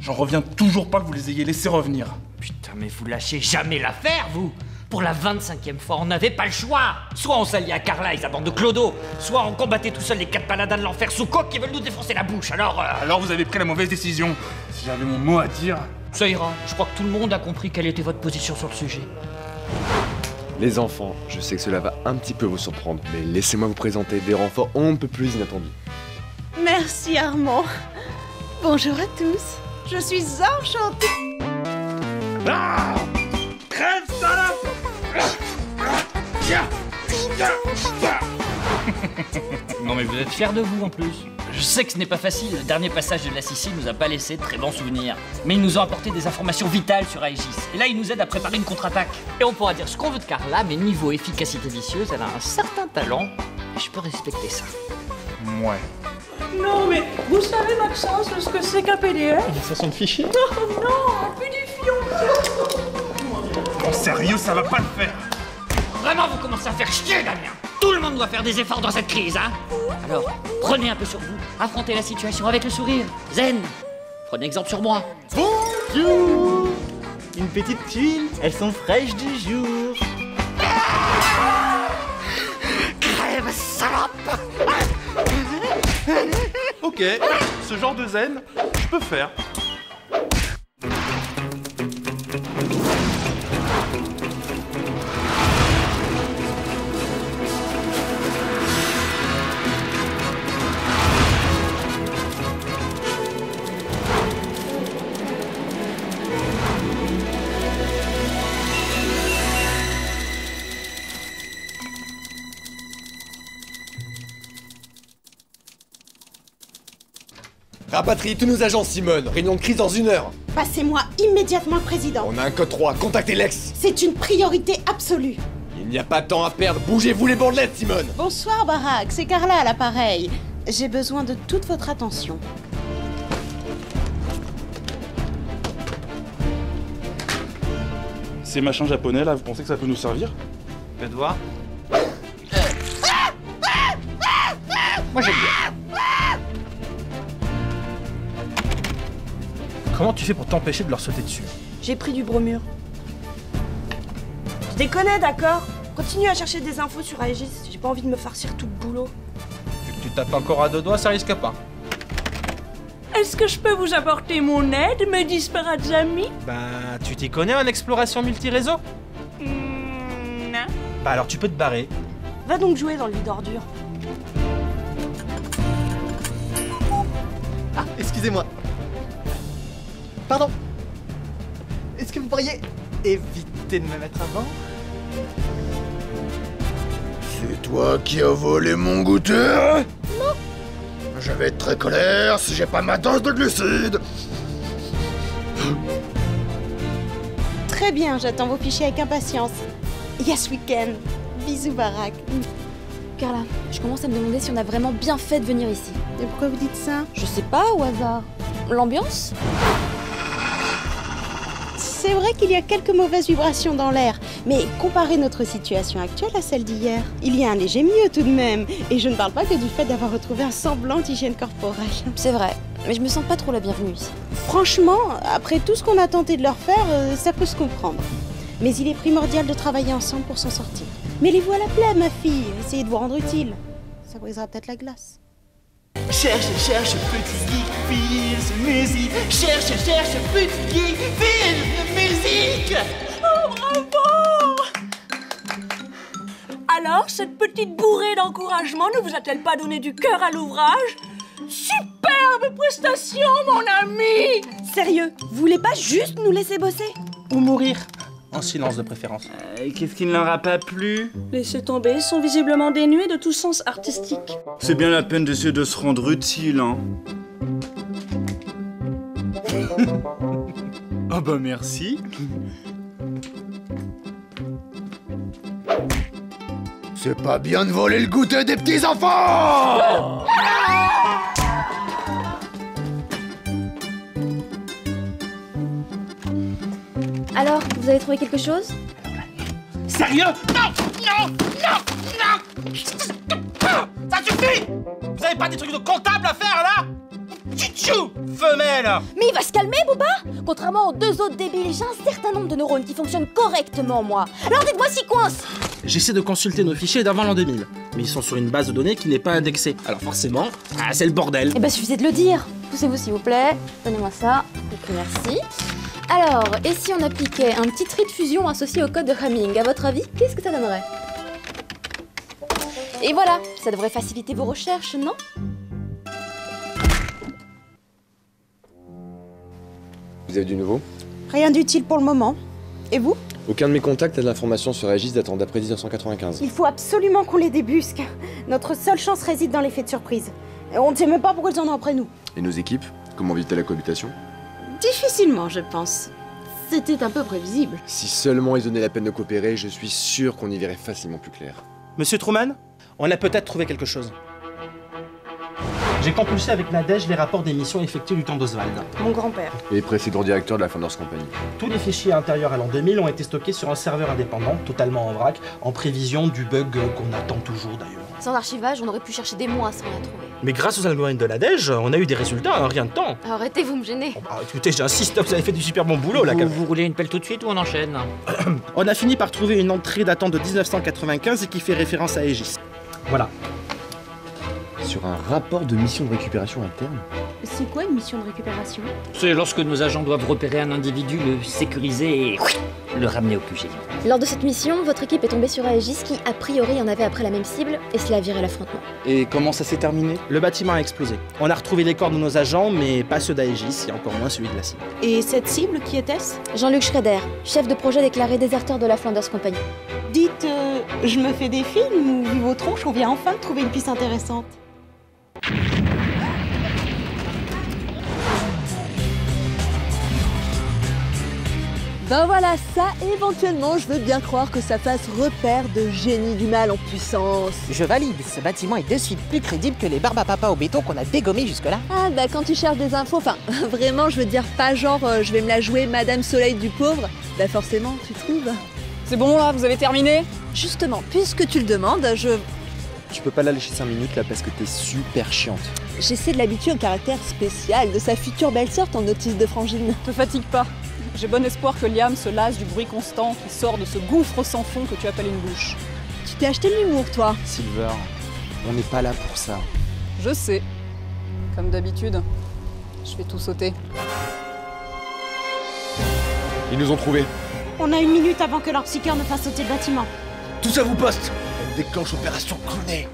J'en reviens toujours pas que vous les ayez laissés revenir. Putain, mais vous lâchez jamais l'affaire, vous! Pour la 25e fois, on n'avait pas le choix! Soit on s'alliait à Carla et sa bande de clodos, soit on combattait tout seul les 4 paladins de l'enfer sous coque qui veulent nous défoncer la bouche, alors... Alors vous avez pris la mauvaise décision. Si j'avais mon mot à dire... Ça ira, je crois que tout le monde a compris quelle était votre position sur le sujet. Les enfants, je sais que cela va un petit peu vous surprendre, mais laissez-moi vous présenter des renforts on ne peut plus inattendus. Merci Armand. Bonjour à tous. Je suis enchantée. Ah, crève, salope! Non mais vous êtes fiers de vous en plus. Je sais que ce n'est pas facile, le dernier passage de la Sicile nous a pas laissé de très bons souvenirs. Mais ils nous ont apporté des informations vitales sur Aegis. Et là, ils nous aident à préparer une contre-attaque. Et on pourra dire ce qu'on veut de Carla, mais niveau efficacité vicieuse, elle a un certain talent. Et je peux respecter ça. Ouais. Non, mais vous savez, Maxence, ce que c'est qu'un PDF? Une façon de fichier? Oh non, un pudifiant! En sérieux, ça va pas le faire. Vraiment, vous commencez à faire chier, Damien. Tout le monde doit faire des efforts dans cette crise, hein? Alors, prenez un peu sur vous. Affrontez la situation avec le sourire. Zen, prenez exemple sur moi. Bonjour! Une petite tuile, elles sont fraîches du jour. Crève, salope! Ok, ce genre de zen, je peux faire. Rapatrie tous nos agents, Simone. Réunion de crise dans 1 heure. Passez-moi immédiatement le président. On a un code 3, contactez Lex. C'est une priorité absolue. Il n'y a pas de temps à perdre, bougez-vous les bandelettes, Simone. Bonsoir Barack, c'est Carla à l'appareil. J'ai besoin de toute votre attention. Ces machins japonais là, vous pensez que ça peut nous servir? Faites voir. Moi j'aime bien. Comment tu fais pour t'empêcher de leur sauter dessus? J'ai pris du bromure. Je déconne, d'accord? Continue à chercher des infos sur Aegis, j'ai pas envie de me farcir tout le boulot. Vu que tu tapes encore à 2 doigts, ça risque pas. Est-ce que je peux vous apporter mon aide, mes disparates amis? Ben, tu t'y connais en exploration multi-réseau? Non. Bah alors tu peux te barrer. Va donc jouer dans le lit d'ordures. Ah, excusez-moi. Pardon. Est-ce que vous pourriez éviter de me mettre avant? C'est toi qui as volé mon goûter? Non. Je vais être très colère si j'ai pas ma dose de glucides. Très bien, j'attends vos fichiers avec impatience. Yes, week-end. Bisous Barack. Carla, je commence à me demander si on a vraiment bien fait de venir ici. Et pourquoi vous dites ça? Je sais pas, au hasard. L'ambiance? C'est vrai qu'il y a quelques mauvaises vibrations dans l'air, mais comparez notre situation actuelle à celle d'hier. Il y a un léger mieux tout de même, et je ne parle pas que du fait d'avoir retrouvé un semblant d'hygiène corporelle. C'est vrai, mais je me sens pas trop la bienvenue ici. Franchement, après tout ce qu'on a tenté de leur faire, ça peut se comprendre. Mais il est primordial de travailler ensemble pour s'en sortir. Mêlez-vous à la plaie, ma fille, essayez de vous rendre utile. Ça brisera peut-être la glace. Cherche, petit geek, fils, musique. Cherche, petit geek, fils, musique. Oh, bravo! Alors, cette petite bourrée d'encouragement ne vous a-t-elle pas donné du cœur à l'ouvrage? Superbe prestation, mon ami! Sérieux, vous voulez pas juste nous laisser bosser? Ou mourir. En silence de préférence. Qu'est-ce qui ne leur a pas plu? Laissez tomber, ils sont visiblement dénués de tout sens artistique. C'est bien la peine d'essayer de se rendre utile, hein. Ah bah merci. C'est pas bien de voler le goûter des petits enfants! Alors, vous avez trouvé quelque chose? Sérieux? Non! Non! Non! Non! Ça suffit! Vous avez pas des trucs de comptable à faire là? Tchou, femelle. Mais il va se calmer, Booba. Contrairement aux deux autres débiles, j'ai un certain nombre de neurones qui fonctionnent correctement, moi. Alors dites-moi s'il coince. J'essaie de consulter nos fichiers d'avant l'an 2000, mais ils sont sur une base de données qui n'est pas indexée. Alors forcément, c'est le bordel. Eh ben suffisait de le dire. Poussez-vous s'il vous plaît. Donnez-moi ça. Ok, merci. Alors, et si on appliquait un petit trait de fusion associé au code de Hamming, à votre avis, qu'est-ce que ça donnerait? Et voilà, ça devrait faciliter vos recherches, non? Vous avez du nouveau? Rien d'utile pour le moment. Et vous? Aucun de mes contacts a de l'information sur Aegis datant d'après 1995. Il faut absolument qu'on les débusque. Notre seule chance réside dans l'effet de surprise. Et on ne sait même pas pourquoi ils en ont après nous. Et nos équipes? Comment vivent-elles la cohabitation? Difficilement, je pense. C'était un peu prévisible. Si seulement ils donnaient la peine de coopérer, je suis sûr qu'on y verrait facilement plus clair. Monsieur Truman, on a peut-être trouvé quelque chose. J'ai compulsé avec Nadège les rapports des missions effectuées du temps d'Oswald. Mon grand-père. Et précédent directeur de la Founders Company. Tous les fichiers intérieurs à l'an 2000 ont été stockés sur un serveur indépendant, totalement en vrac, en prévision du bug qu'on attend toujours d'ailleurs. Sans archivage, on aurait pu chercher des mois sans la trouver. Mais grâce aux algorithmes de Nadège, on a eu des résultats en rien de temps. Arrêtez, vous me gênez. Écoutez, j'insiste, vous avez fait du super bon boulot là. Vous roulez une pelle tout de suite ou on enchaîne? On a fini par trouver une entrée datant de 1995 et qui fait référence à Aegis. Voilà. Sur un rapport de mission de récupération interne? C'est quoi une mission de récupération? C'est lorsque nos agents doivent repérer un individu, le sécuriser et le ramener au QG. Lors de cette mission, votre équipe est tombée sur Aegis qui, a priori, en avait après la même cible, et cela a viré l'affrontement. Et comment ça s'est terminé? Le bâtiment a explosé. On a retrouvé les corps de nos agents, mais pas ceux d'Aegis, et encore moins celui de la cible. Et cette cible, qui était-ce? Jean-Luc Schrader, chef de projet déclaré déserteur de la Flanders Company. Dites, je me fais des films ou vu vos tronches, on vient enfin de trouver une piste intéressante. Ben voilà, ça, éventuellement, je veux bien croire que ça fasse repère de génie du mal en puissance. Je valide, ce bâtiment est de suite plus crédible que les barbes à papa au béton qu'on a dégommés jusque-là. Ah bah quand tu cherches des infos, enfin, vraiment, je veux dire pas genre, je vais me la jouer Madame Soleil du pauvre, bah forcément, tu trouves. C'est bon là, vous avez terminé? Justement, puisque tu le demandes, Tu peux pas la lâcher 5 minutes là parce que t'es super chiante. j'essaie de l'habituer au caractère spécial de sa future belle-sœur, ton autiste de frangine. Te fatigue pas. J'ai bon espoir que Liam se lasse du bruit constant qui sort de ce gouffre sans fond que tu appelles une bouche. Tu t'es acheté de l'humour, toi. Silver, on n'est pas là pour ça. Je sais. Comme d'habitude, je vais tout sauter. Ils nous ont trouvés. On a 1 minute avant que leur psycheur ne fasse sauter le bâtiment. Tous à vos postes. On déclenche opération clonée.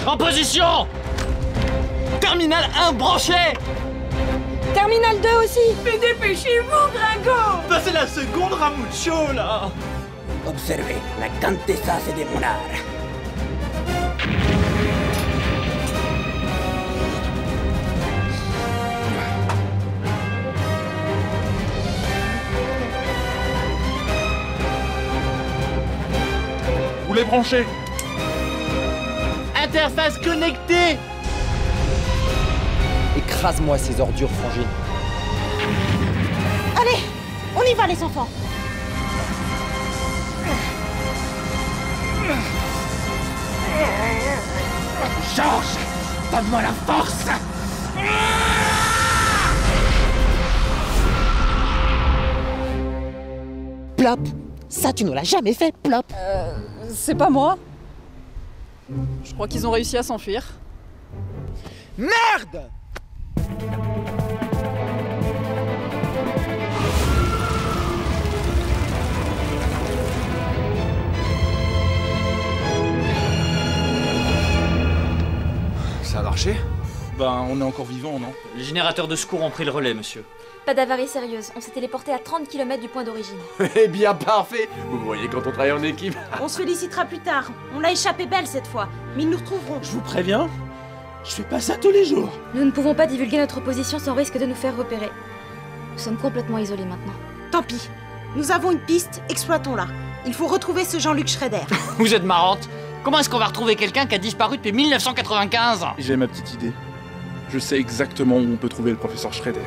En position! Terminal 1 branché! Terminal 2 aussi. Mais dépêchez-vous, Gringo. C'est la seconde Ramucho, là. Observez, la Cantessa se demorar. Vous les branchez. Interface connectée. Écrase-moi ces ordures frangines. Allez, on y va les enfants. Georges, donne-moi la force. Plop. Ça, tu ne l'as jamais fait, Plop. C'est pas moi. Je crois qu'ils ont réussi à s'enfuir. Merde! Ça a marché? Ben, on est encore vivant, non? Les générateurs de secours ont pris le relais, monsieur. Pas d'avarie sérieuse, on s'est téléporté à 30 km du point d'origine. Eh bien, parfait. Vous voyez quand on travaille en équipe. On se félicitera plus tard. On l'a échappé belle cette fois, mais ils nous retrouveront. Je vous préviens, je fais pas ça tous les jours. Nous ne pouvons pas divulguer notre position sans risque de nous faire repérer. Nous sommes complètement isolés maintenant. Tant pis. Nous avons une piste, exploitons-la. Il faut retrouver ce Jean-Luc Schrader. Vous êtes marrante. Comment est-ce qu'on va retrouver quelqu'un qui a disparu depuis 1995? J'ai ma petite idée. Je sais exactement où on peut trouver le professeur Schrader.